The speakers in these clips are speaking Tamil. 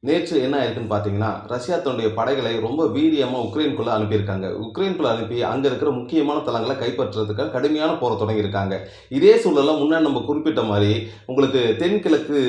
நேற்று என்ன ஆயிருக்குன்னு பார்த்தீங்கன்னா, ரஷ்யா தன்னுடைய படைகளை ரொம்ப வீரியமா உக்ரைனுக்குள்ள அனுப்பியிருக்காங்க. உக்ரைனுக்குள்ள அனுப்பி அங்க இருக்கிற முக்கியமான தளங்கள கைப்பற்றுறதுக்கு கடுமையான போர தொடங்கியிருக்காங்க. இதே சூழல்ல முன்னாடி நம்ம குறிப்பிட்ட மாரி, உங்களுக்கு தென்கிழக்கு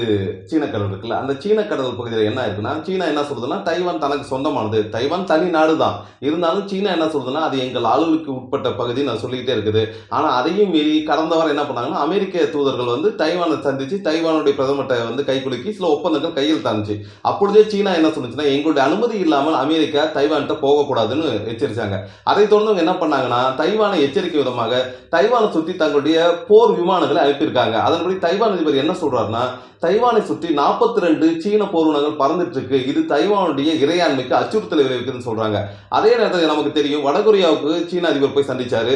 சீன கடல் இருக்குல்ல, அந்த சீன கடல் பகுதியில என்ன ஆயிருக்குன்னா, சீனா என்ன சொல்லுதுன்னா, தைவான் தனக்கு சொந்தமானது. தைவான் தனி நாடு தான். இருந்தாலும் சீனா என்ன சொல்லுதுன்னா, அது எங்கள் ஆளுகைக்கு உட்பட்ட பகுதின்னு அது சொல்லிக்கிட்டே இருக்குது. ஆனா அதையும் மீறி கடந்த வாரம் என்ன பண்ணாங்கன்னா, அமெரிக்க தூதர்கள் வந்து தைவான சந்திச்சு, தைவானுடைய பிரதமர்ட்ட வந்து கைகுலுக்கி சில ஒப்பந்தங்கள் கையெழுத்தானுச்சு. அப்பொழுதே சீனா என்ன சொன்னுச்சுன்னா, எங்களுடைய அனுமதி இல்லாமல் அமெரிக்கா தைவான்கிட்ட போகக்கூடாதுன்னு எச்சரிச்சாங்க. அதைத் தொடர்ந்து அவங்க என்ன பண்ணாங்கன்னா, தைவானை எச்சரிக்கை விதமாக தைவானை சுற்றி தங்களுடைய போர் விமானங்களை அனுப்பியிருக்காங்க. அதன்படி தைவான் அதிபர் என்ன சொல்றாருன்னா, தைவானை சுற்றி 42 சீன போர் விமானங்கள் பறந்துட்டு இருக்கு. இது தைவானுடைய இறையாண்மைக்கு அச்சுறுத்தலை விளைவிக்குதுன்னு சொல்றாங்க. அதே நேரத்தில் நமக்கு தெரியும், வடகொரியாவுக்கு சீன அதிபர் போய் சந்திச்சாரு.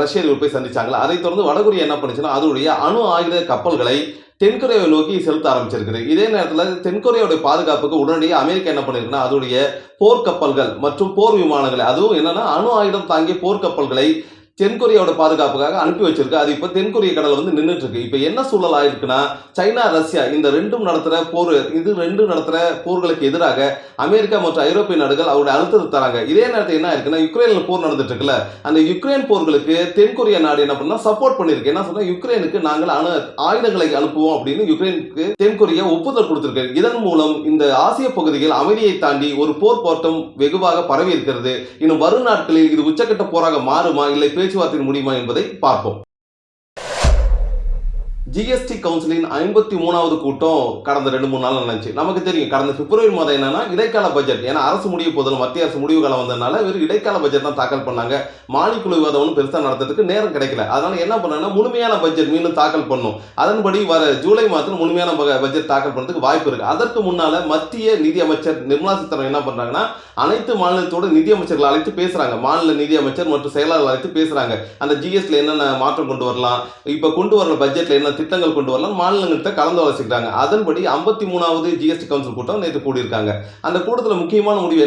ரஷ்ய அதிபர் போய் சந்திச்சாங்களா. அதைத் தொடர்ந்து வடகொரியா என்ன பண்ணுச்சுன்னா, அதனுடைய அணு ஆயுத கப்பல்களை தென்கொரியாவை நோக்கி செலுத்த ஆரம்பிச்சிருக்குது. இதே நேரத்தில் தென்கொரியாவுடைய பாதுகாப்புக்கு உடனடியாக அமெரிக்கா என்ன பண்ணிருக்குன்னா, அதோடைய போர்க்கப்பல்கள் மற்றும் போர் விமானங்களை, அதுவும் என்னன்னா அணு ஆயுதம் தாங்கிய போர்க்கப்பல்களை தென்கொரியாவோட பாதுகாப்புக்காக அனுப்பி வச்சிருக்கு. அது இப்ப தென்கொரிய கடல் வந்து நின்றுட்டு இருக்கு. இப்ப என்ன சூழல் ஆயிருக்குன்னா, சைனா ரஷ்யா இந்த ரெண்டும் நடத்துற போர், இது ரெண்டும் நடத்துற போர்களுக்கு எதிராக அமெரிக்கா மற்றும் ஐரோப்பிய நாடுகள் அவருடைய அழுத்தத்தை தராங்க. இதே நேரத்தில் என்ன ஆயிருக்குன்னா, யுக்ரைன்ல போர் நடந்துட்டு இருக்குல்ல, அந்த யுக்ரைன் போர்களுக்கு தென்கொரிய நாடு என்ன பண்ணா சப்போர்ட் பண்ணிருக்கு. என்ன சொன்னா, யுக்ரைனுக்கு நாங்கள் ஆயுதங்களை அனுப்புவோம் அப்படின்னு யுக்ரைனுக்கு தென்கொரியா ஒப்புதல் கொடுத்திருக்கு. இதன் மூலம் இந்த ஆசிய பகுதிகள் அமைதியை தாண்டி ஒரு போர் போட்டம் வெகுவாக பரவி இருக்கிறது. இன்னும் வரும் நாட்களில் இது உச்சக்கட்ட போராக மாறுமா, இல்லை பேச்சுவார்த்தை முடியுமா என்பதை பார்ப்போம். ஜிஎஸ்டி கவுன்சிலின் 53வது கூட்டம் கடந்த 2-3 நாள் நடந்துச்சு. நமக்கு தெரியும், கடந்த பிப்ரவரி மாதம் என்னன்னா இடைக்கால பட்ஜெட். ஏன்னா அரசு முடிவு போதில் மத்திய அரசு முடிவு காலம் வந்ததுனால வெறும் இடைக்கால பட்ஜெட் தான் தாக்கல் பண்ணாங்க. மானிக்குழு விவாதம் ஒன்றும் பெருசாக நடத்துறதுக்கு நேரம் கிடைக்கல. அதனால என்ன பண்ணாங்கன்னா, முழுமையான பட்ஜெட் மீண்டும் தாக்கல் பண்ணும். அதன்படி வர ஜூலை மாதத்தில் முழுமையான பட்ஜெட் தாக்கல் பண்ணுறதுக்கு வாய்ப்பு இருக்கு. அதற்கு முன்னால மத்திய நிதி அமைச்சர் நிர்மலா சீதாராமன் என்ன பண்றாங்கன்னா, அனைத்து மாநிலத்தோட நிதி அமைச்சர்கள் அழைத்து பேசுறாங்க. மாநில நிதி அமைச்சர் மற்றும் செயலாளர் அழைத்து பேசுறாங்க. அந்த ஜிஎஸ்டில என்னென்ன மாற்றம் கொண்டு வரலாம், இப்ப கொண்டு வர பட்ஜெட்ல என்ன திட்டங்கள் கொண்டு வரலாம், மாநிலங்கள்கிட்ட கலந்து ஆலோசிக்கிறாங்க. அதன்படி 53வது ஜிஎஸ்டி கவுன்சில் கூட்டம் நேற்று கூடியிருக்காங்க. அந்த கூட்டத்தில் முக்கியமான முடிவு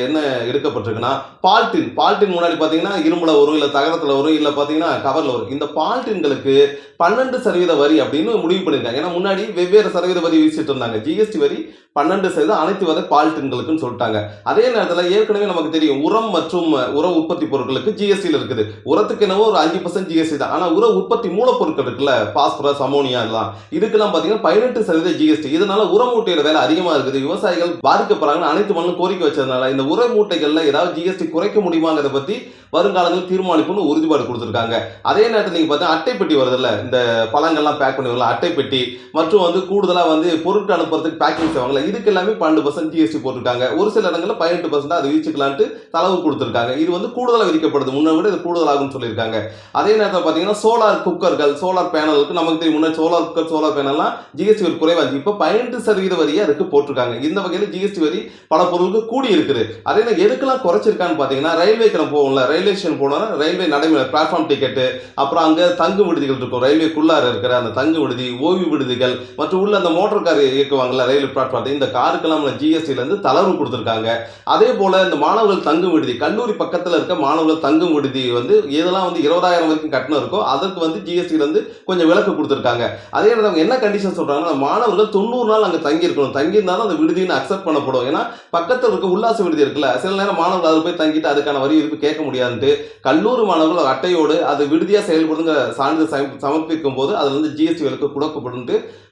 என்ன எடுக்கப்பட்டிருக்குன்னா, பால்டின் முன்னாடி பாத்தீங்கன்னா இரும்புல வரும், இல்ல தகரத்துல வரும், இல்ல பாத்தீங்கன்னா கவர்ல வரும். இந்த பால்டின்களுக்கு 12% வரி அப்படின்னு முடிவு பண்ணிருக்காங்க. ஏன்னா முன்னாடி வெவ்வேறு சதவீத வரி வீசிட்டு இருந்தாங்க. ஜிஎஸ்டி வரி 12% அனைத்து வகை பால்டின்களுக்குன்னு சொல்லிட்டாங்க. அதே நேரத்தில் ஏற்கனவே நமக்கு தெரியும், உரம் மற்றும் உர உற்பத்தி பொருட்களுக்கு ஜிஎஸ்டி இருக்குது. உரத்துக்கு என்னவோ ஒரு 5% ஜிஎஸ்டி தான். ஆனா உர உற்பத்தி மூலப்பொருட்கள் இருக்குல்ல, பாஸ்பரஸ், அமோனியா எல்லாம், இதுக்கெல்லாம் பாத்தீங்கன்னா 18% ஜிஎஸ்டி. இதனால உர மூட்டையோட வேலை அதிகமா இருக்குது. விவசாயிகள் பாதிக்கப்படுறாங்கன்னு அனைத்து மண்ணும் கோரிக்கை வச்சதுனால இந்த உர மூட்டைகள்ல ஏதாவது ஜிஎஸ்டி குறைக்க முடியுமாங்கிறத பத்தி வருங்காலங்கள் தீர்மானிப்புன்னு உறுதிப்பாடு கொடுத்திருக்காங்க. அதே நேரத்தில் நீங்க பார்த்தா அட்டைப்பெட்டி வருது இல்ல, இந்த பழங்கள்லாம் பேக் பண்ணி வரலாம், அட்டைப்பெட்டி மற்றும் வந்து கூடுதலா வந்து பொருட்கள் அனுப்புறதுக்கு பேக்கிங் செய்வாங்கல்ல, இதுக்கு எல்லாமே 12% ஜிஎஸ்டி போட்டிருக்காங்க. ஒரு சில இடங்கள்ல 18% அது விதிச்சுக்கலான்ட்டு தளவு கொடுத்திருக்காங்க. இது வந்து கூடுதலா விதிக்கப்படுது. முன்ன விட இது கூடுதலாகும் சொல்லியிருக்காங்க. அதே நேரத்தில் பாத்தீங்கன்னா சோலார் குக்கர்கள், சோலார் பேனலுக்கு நமக்கு தெரியும், முன்னாடி சோலார் குக்கர், சோலார் பேனல்லாம் ஜிஎஸ்டி வரி குறைவாச்சு. இப்ப 18% வரியை அதுக்கு போட்டிருக்காங்க. இந்த வகையில் ஜிஎஸ்டி வரி பல பொருளுக்கு கூடி இருக்குது. அதே எதுக்கெல்லாம் குறைச்சிருக்கான்னு பாத்தீங்கன்னா, ரயில்வேக்கு நம்ம போவோம்ல, ரயில்வே ஸ்டேஷன் போனா ரயில்வே நடைமுறை பிளாட்ஃபார்ம் டிக்கெட், அப்புறம் அங்க தங்கு விடுதிகள் இருக்கும், ரயில்வேக்குள்ளார இருக்கிற அந்த தங்கு விடுதி, ஓய்வு விடுதிகள் மற்றும் உள்ள அந்த மோட்டார் கார் இயக்குவாங்கல்ல ரயில்வே பிளாட்ஃபார்ம், இந்த காருக்கெல்லாம் ஜிஎஸ்டில இருந்து தளர்வு கொடுத்திருக்காங்க. அதே போல இந்த மாணவர்கள் தங்கும் விடுதி, கல்லூரி பக்கத்துல இருக்க மாணவர்கள் தங்கும் விடுதி வந்து இதெல்லாம் வந்து 20,000 வரைக்கும் கட்டணம் இருக்கோ அதற்கு வந்து ஜிஎஸ்டில இருந்து கொஞ்சம் விலக்கு கொடுத்திருக்காங்க. அதே நேரத்தில் என்ன கண்டிஷன் சொல்றாங்கன்னா, மாணவர்கள் 90 நாள் அங்க தங்கி இருக்கணும். தங்கி இருந்தாலும் அந்த விடுதின்னு அக்செப்ட் பண்ணப்படும். ஏன்னா பக்கத்துல இருக்க உல்லாச விடுதி இருக்குல்ல, சில நேரம் மாணவர்கள் அதில் போய் தங்கிட்டு அதுக்கான வரி இருக்கு கேட்க முடியாதுன்ட்டு கல்லூரி மாணவர்கள் அட்டையோடு அது விடுதியா செயல்படுங்க சான்றிதழ் சமர்ப்பிக்கும் போது அதுல இருந்து ஜிஎஸ்டி விலக்கு கொடுக்கப்படும்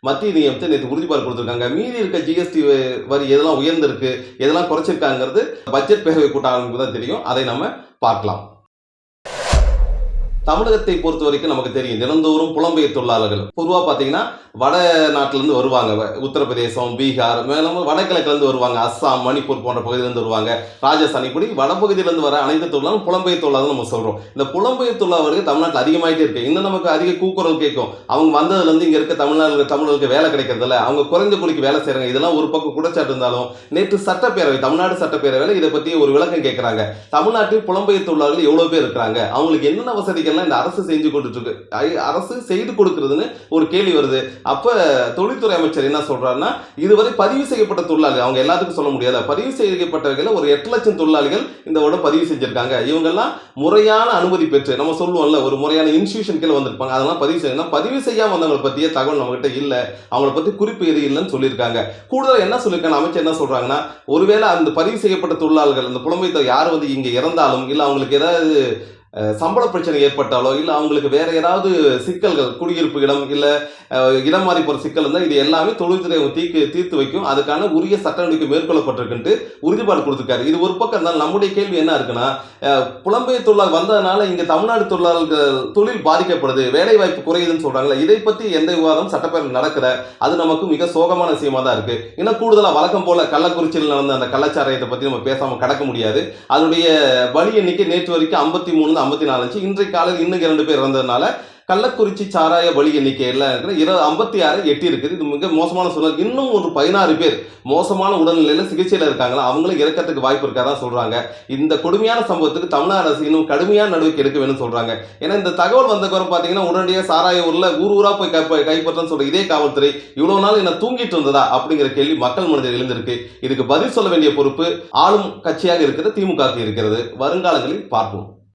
மத்திய நிதியமைச்சர் நேற்று உறுதிப்பாடு கொடுத்திருக்காங்க. மீதி இருக்க ஜிஎஸ்டி வரி எதெல்லாம் உயர்ந்திருக்கு, எதெல்லாம் குறைச்சிருக்காங்கிறது பட்ஜெட் பேரவை கூட்டம் தான் தெரியும். அதை நம்ம பார்க்கலாம். தமிழகத்தை பொறுத்த வரைக்கும் நமக்கு தெரியும், தினந்தோறும் புலம்பெயர் தொழிலாளர்கள் பொதுவாக பார்த்தீங்கன்னா வட நாட்டிலேருந்து வருவாங்க. உத்தரப்பிரதேசம், பீகார், மேலும் வடகிழக்கிலேருந்து வருவாங்க. அஸ்ஸாம், மணிப்பூர் போன்ற பகுதியிலேருந்து வருவாங்க. ராஜஸ்தான், இப்படி வடபகுதியிலேருந்து வர அனைத்து தொழிலாளரும் புலம்பெயர் தொழிலாளர் நம்ம சொல்கிறோம். இந்த புலம்பெயர் தொழிலாளர்கள் தமிழ்நாட்டில் அதிகமாகிட்டே இருக்கு. இன்னும் நமக்கு அதிக கூக்குரல் கேட்கும். அவங்க வந்ததுலேருந்து இங்கே இருக்க தமிழர்களுக்கு வேலை கிடைக்கிறதில்ல, அவங்க குறைந்த கூலிக்கு வேலை செய்கிறாங்க. இதெல்லாம் ஒரு பக்கம் குற்றச்சாட்டு இருந்தாலும், நேற்று சட்டப்பேரவை, தமிழ்நாடு சட்டப்பேரவையில் இதை பற்றி ஒரு விளக்கம் கேட்குறாங்க. தமிழ்நாட்டில் புலம்பெயர் தொழிலாளர்கள் எவ்வளோ பேர் இருக்கிறாங்க, அவங்களுக்கு என்னென்ன வசதிகள் வேலையெல்லாம் இந்த அரசு செஞ்சு கொடுத்துட்டு இருக்கு. அரசு செய்து கொடுக்கிறதுன்னு ஒரு கேள்வி வருது. அப்ப தொழில்துறை அமைச்சர் என்ன சொல்றாருன்னா, இதுவரை பதிவு செய்யப்பட்ட தொழிலாளர்கள், அவங்க எல்லாத்துக்கும் சொல்ல முடியாது, பதிவு செய்யப்பட்டவர்கள் ஒரு 8 லட்சம் தொழிலாளிகள் இந்த வருடம் பதிவு செஞ்சிருக்காங்க. இவங்கெல்லாம் முறையான அனுமதி பெற்று, நம்ம சொல்லுவோம்ல, ஒரு முறையான இன்ஸ்டிடியூஷன் கீழ வந்திருப்பாங்க, அதெல்லாம் பதிவு செய்யணும். பதிவு செய்யாம வந்தவங்களை பத்திய தகவல் நம்ம கிட்ட இல்ல, அவங்களை பத்தி குறிப்பு எது இல்லைன்னு சொல்லியிருக்காங்க. கூடுதலா என்ன சொல்லியிருக்காங்க, அமைச்சர் என்ன சொல்றாங்கன்னா, ஒருவேளை அந்த பதிவு செய்யப்பட்ட தொழிலாளர்கள், அந்த புலம்பெயர்ந்த யார் வந்து இங்க இறந்தாலும், இல்ல அவங்களுக்கு ஏதாவது சம்பள பிரச்சனை ஏற்பட்டாலோ, இல்ல அவங்களுக்கு வேற ஏதாவது சிக்கல்கள், குடியிருப்பு இடம், இல்ல இடம் மாறி போற சிக்கல் இருந்தா, இது எல்லாமே தொழில்துறை தீர்த்து வைக்கும். அதுக்கான உரிய சட்ட நடவடிக்கை மேற்கொள்ளப்பட்டிருக்குன்ட்டு உறுதிப்பாடு கொடுத்திருக்காரு. இது ஒரு பக்கம் இருந்தாலும் நம்முடைய கேள்வி என்ன இருக்குன்னா, புலம்பெயர் தொழிலாளர் வந்ததுனால இங்க தமிழ்நாடு தொழிலாளர்கள் தொழில் பாதிக்கப்படுது, வேலை வாய்ப்பு குறையுதுன்னு சொல்றாங்களே, இதை பத்தி எந்த விவாதம் சட்டப்பேரவையில் நடக்கல. அது நமக்கு மிக சோகமான விஷயமா தான் இருக்கு. இன்னும் கூடுதலா வழக்கம் போல கள்ளக்குறிச்சியில் நடந்த அந்த கள்ளச்சாராயத்தை பத்தி நம்ம பேசாம கடக்க முடியாது. அதனுடைய பலி எண்ணிக்கை நேற்று வரைக்கும் 53 54 இன்றைக்கு காலையில் இன்னும் 2 பேர் இறந்ததுனால கள்ளக்குறிச்சி சாராய பலி எண்ணிக்கை எல்லாம் இருக்கிற 56 எட்டி இருக்குது. இது மிக மோசமான சூழல். இன்னும் ஒரு 16 பேர் மோசமான உடல்நிலையில சிகிச்சையில இருக்காங்களா, அவங்களும் இறக்கிறதுக்கு வாய்ப்பு இருக்காதா சொல்றாங்க. இந்த கொடுமையான சம்பவத்துக்கு தமிழ்நாடு அரசு இன்னும் கடுமையான நடவடிக்கை எடுக்க வேணும்னு சொல்றாங்க. ஏன்னா இந்த தகவல் வந்தவரை பாத்தீங்கன்னா உடனடியாக சாராய ஊர்ல ஊரா போய் கைப்பற்றன்னு சொல்ற இதே காவல்துறை இவ்வளவு நாள் என்ன தூங்கிட்டு இருந்ததா அப்படிங்கிற கேள்வி மக்கள் மனதில் எழுந்திருக்கு. இதுக்கு பதில் சொல்ல வேண்டிய பொறுப்பு ஆளும் கட்சியாக இருக்கிற திமுக இருக்கிறது. வருங்காலங்களில் பார்ப்போம்.